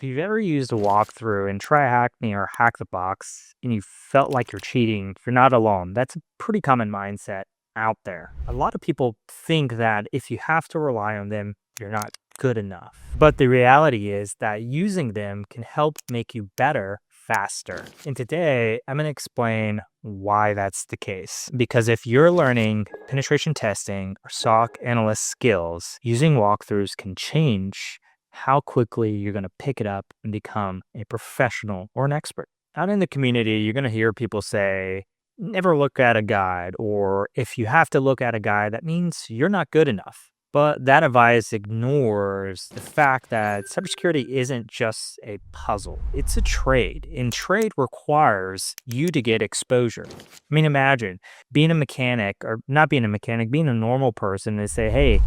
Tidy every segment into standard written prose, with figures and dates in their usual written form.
If you've ever used a walkthrough in TryHackMe or Hack the Box and you felt like you're cheating, you're not alone. That's a pretty common mindset out there. A lot of people think that if you have to rely on them, you're not good enough. But the reality is that using them can help make you better faster. And today, I'm going to explain why that's the case. Because if you're learning penetration testing or SOC analyst skills, using walkthroughs can change how quickly you're going to pick it up and become a professional or an expert. Out in the community, you're going to hear people say, never look at a guide, or if you have to look at a guide, that means you're not good enough. But that advice ignores the fact that cybersecurity isn't just a puzzle. It's a trade, and trade requires you to get exposure. I mean, imagine being a mechanic, or not being a mechanic, being a normal person and say, hey,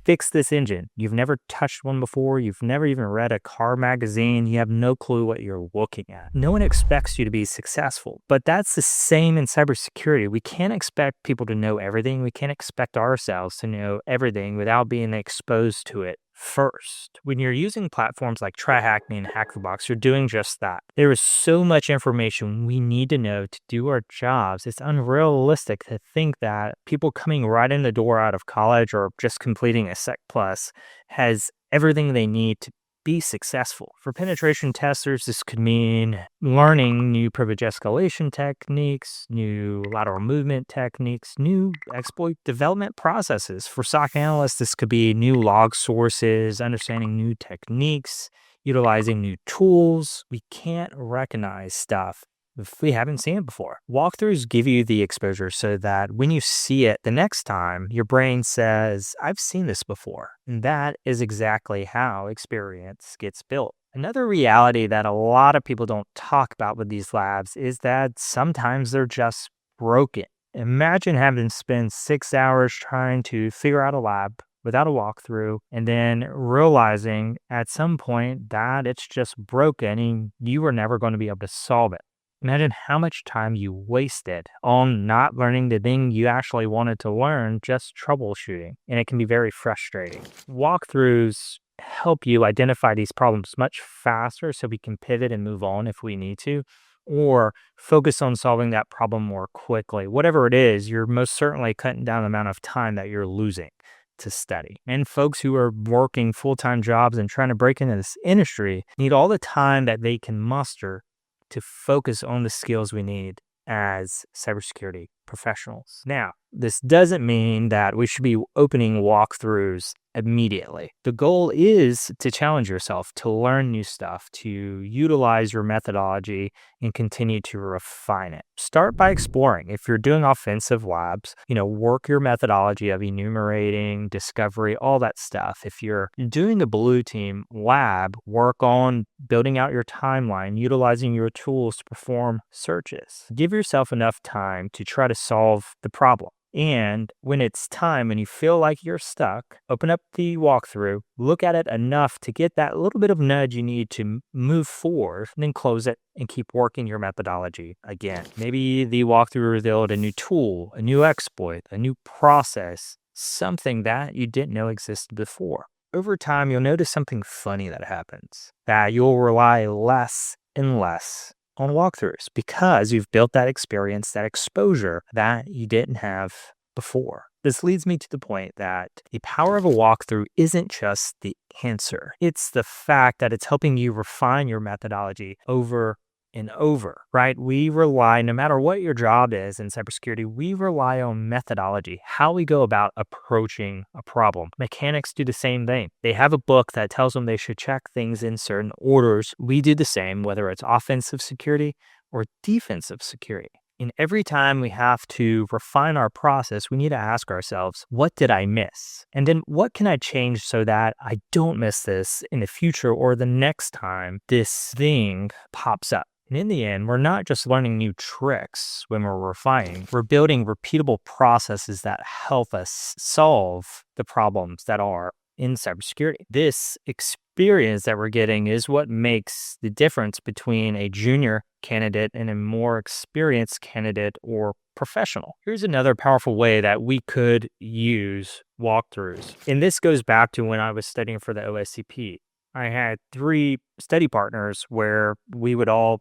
fix this engine. You've never touched one before. You've never even read a car magazine. You have no clue what you're looking at. No one expects you to be successful, but that's the same in cybersecurity. We can't expect people to know everything. We can't expect ourselves to know everything without being exposed to it first. When you're using platforms like TryHackMe and Hack the Box, you're doing just that. There is so much information we need to know to do our jobs. It's unrealistic to think that people coming right in the door out of college or just completing a Sec Plus has everything they need to be successful. For penetration testers, this could mean learning new privilege escalation techniques, new lateral movement techniques, new exploit development processes. For SOC analysts, this could be new log sources, understanding new techniques, utilizing new tools. We can't recognize stuff if we haven't seen it before. Walkthroughs give you the exposure so that when you see it the next time, your brain says, I've seen this before. And that is exactly how experience gets built. Another reality that a lot of people don't talk about with these labs is that sometimes they're just broken. Imagine having to spend 6 hours trying to figure out a lab without a walkthrough, and then realizing at some point that it's just broken and you were never going to be able to solve it. Imagine how much time you wasted on not learning the thing you actually wanted to learn, just troubleshooting. And it can be very frustrating. Walkthroughs help you identify these problems much faster so we can pivot and move on if we need to, or focus on solving that problem more quickly. Whatever it is, you're most certainly cutting down the amount of time that you're losing to study. And folks who are working full-time jobs and trying to break into this industry need all the time that they can muster to focus on the skills we need as cybersecurity professionals. Now, this doesn't mean that we should be opening walkthroughs immediately. The goal is to challenge yourself, to learn new stuff, to utilize your methodology and continue to refine it. Start by exploring. If you're doing offensive labs, work your methodology of enumerating, discovery, all that stuff. If you're doing a blue team lab, work on building out your timeline, utilizing your tools to perform searches. Give yourself enough time to try to solve the problem. And when it's time and you feel like you're stuck, open up the walkthrough, look at it enough to get that little bit of nudge you need to move forward, and then close it and keep working your methodology again. Maybe the walkthrough revealed a new tool, a new exploit, a new process, something that you didn't know existed before. Over time, you'll notice something funny that happens, that you'll rely less and less on walkthroughs because you've built that experience, that exposure that you didn't have before. This leads me to the point that the power of a walkthrough isn't just the answer. It's the fact that it's helping you refine your methodology over and over, right? We rely, no matter what your job is in cybersecurity, we rely on methodology, how we go about approaching a problem. Mechanics do the same thing. They have a book that tells them they should check things in certain orders. We do the same, whether it's offensive security or defensive security. And every time we have to refine our process, we need to ask ourselves, what did I miss? And then what can I change so that I don't miss this in the future or the next time this thing pops up? And in the end, we're not just learning new tricks when we're refining. We're building repeatable processes that help us solve the problems that are in cybersecurity. This experience that we're getting is what makes the difference between a junior candidate and a more experienced candidate or professional. Here's another powerful way that we could use walkthroughs. And this goes back to when I was studying for the OSCP. I had 3 study partners where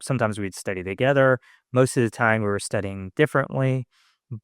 sometimes we'd study together. Most of the time we were studying differently,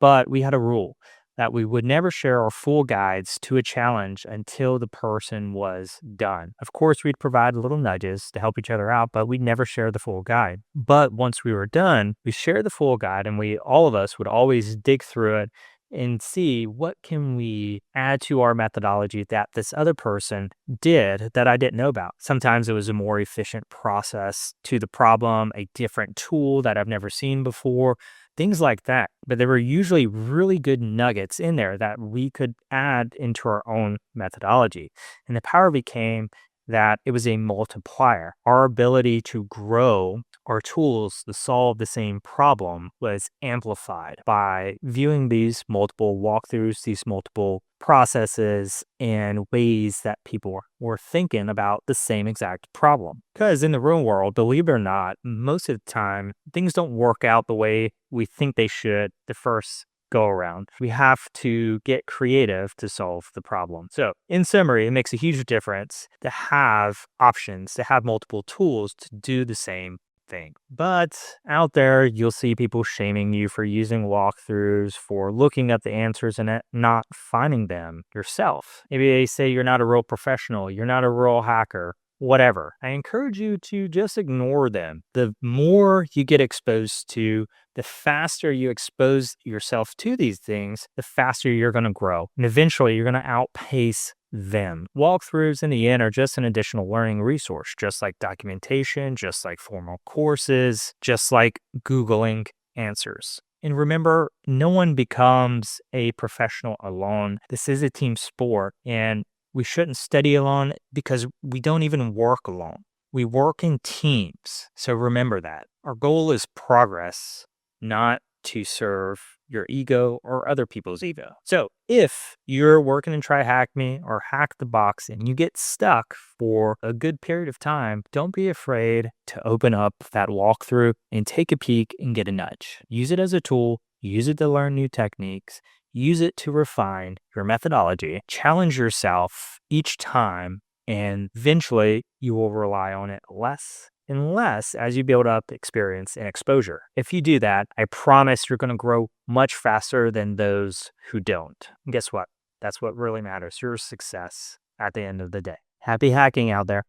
but we had a rule that we would never share our full guides to a challenge until the person was done. Of course, we'd provide little nudges to help each other out, but we'd never share the full guide. But once we were done, we shared the full guide and all of us would always dig through it and see what can we add to our methodology that this other person did that I didn't know about. Sometimes it was a more efficient process to the problem, a different tool that I've never seen before, things like that. But there were usually really good nuggets in there that we could add into our own methodology. And the power became that it was a multiplier. Our ability to grow our tools to solve the same problem was amplified by viewing these multiple walkthroughs, these multiple processes and ways that people were thinking about the same exact problem. Because in the real world, believe it or not, most of the time, things don't work out the way we think they should the first go around. We have to get creative to solve the problem. So, in summary, it makes a huge difference to have options, to have multiple tools to do the same thing. But out there, you'll see people shaming you for using walkthroughs, for looking up the answers and not finding them yourself. Maybe they say you're not a real professional, you're not a real hacker. Whatever. I encourage you to just ignore them. The more you get exposed to, the faster you expose yourself to these things, the faster you're going to grow. And eventually, you're going to outpace them. Walkthroughs in the end are just an additional learning resource, just like documentation, just like formal courses, just like Googling answers. And remember, no one becomes a professional alone. This is a team sport, and we shouldn't study alone because we don't even work alone. We work in teams. So remember that. Our goal is progress, not to serve your ego or other people's ego. So if you're working in TryHackMe or Hack the Box and you get stuck for a good period of time, don't be afraid to open up that walkthrough and take a peek and get a nudge. Use it as a tool. Use it to learn new techniques. Use it to refine your methodology. Challenge yourself each time, and eventually you will rely on it less and less as you build up experience and exposure. If you do that, I promise you're going to grow much faster than those who don't. And guess what? That's what really matters, your success at the end of the day. Happy hacking out there.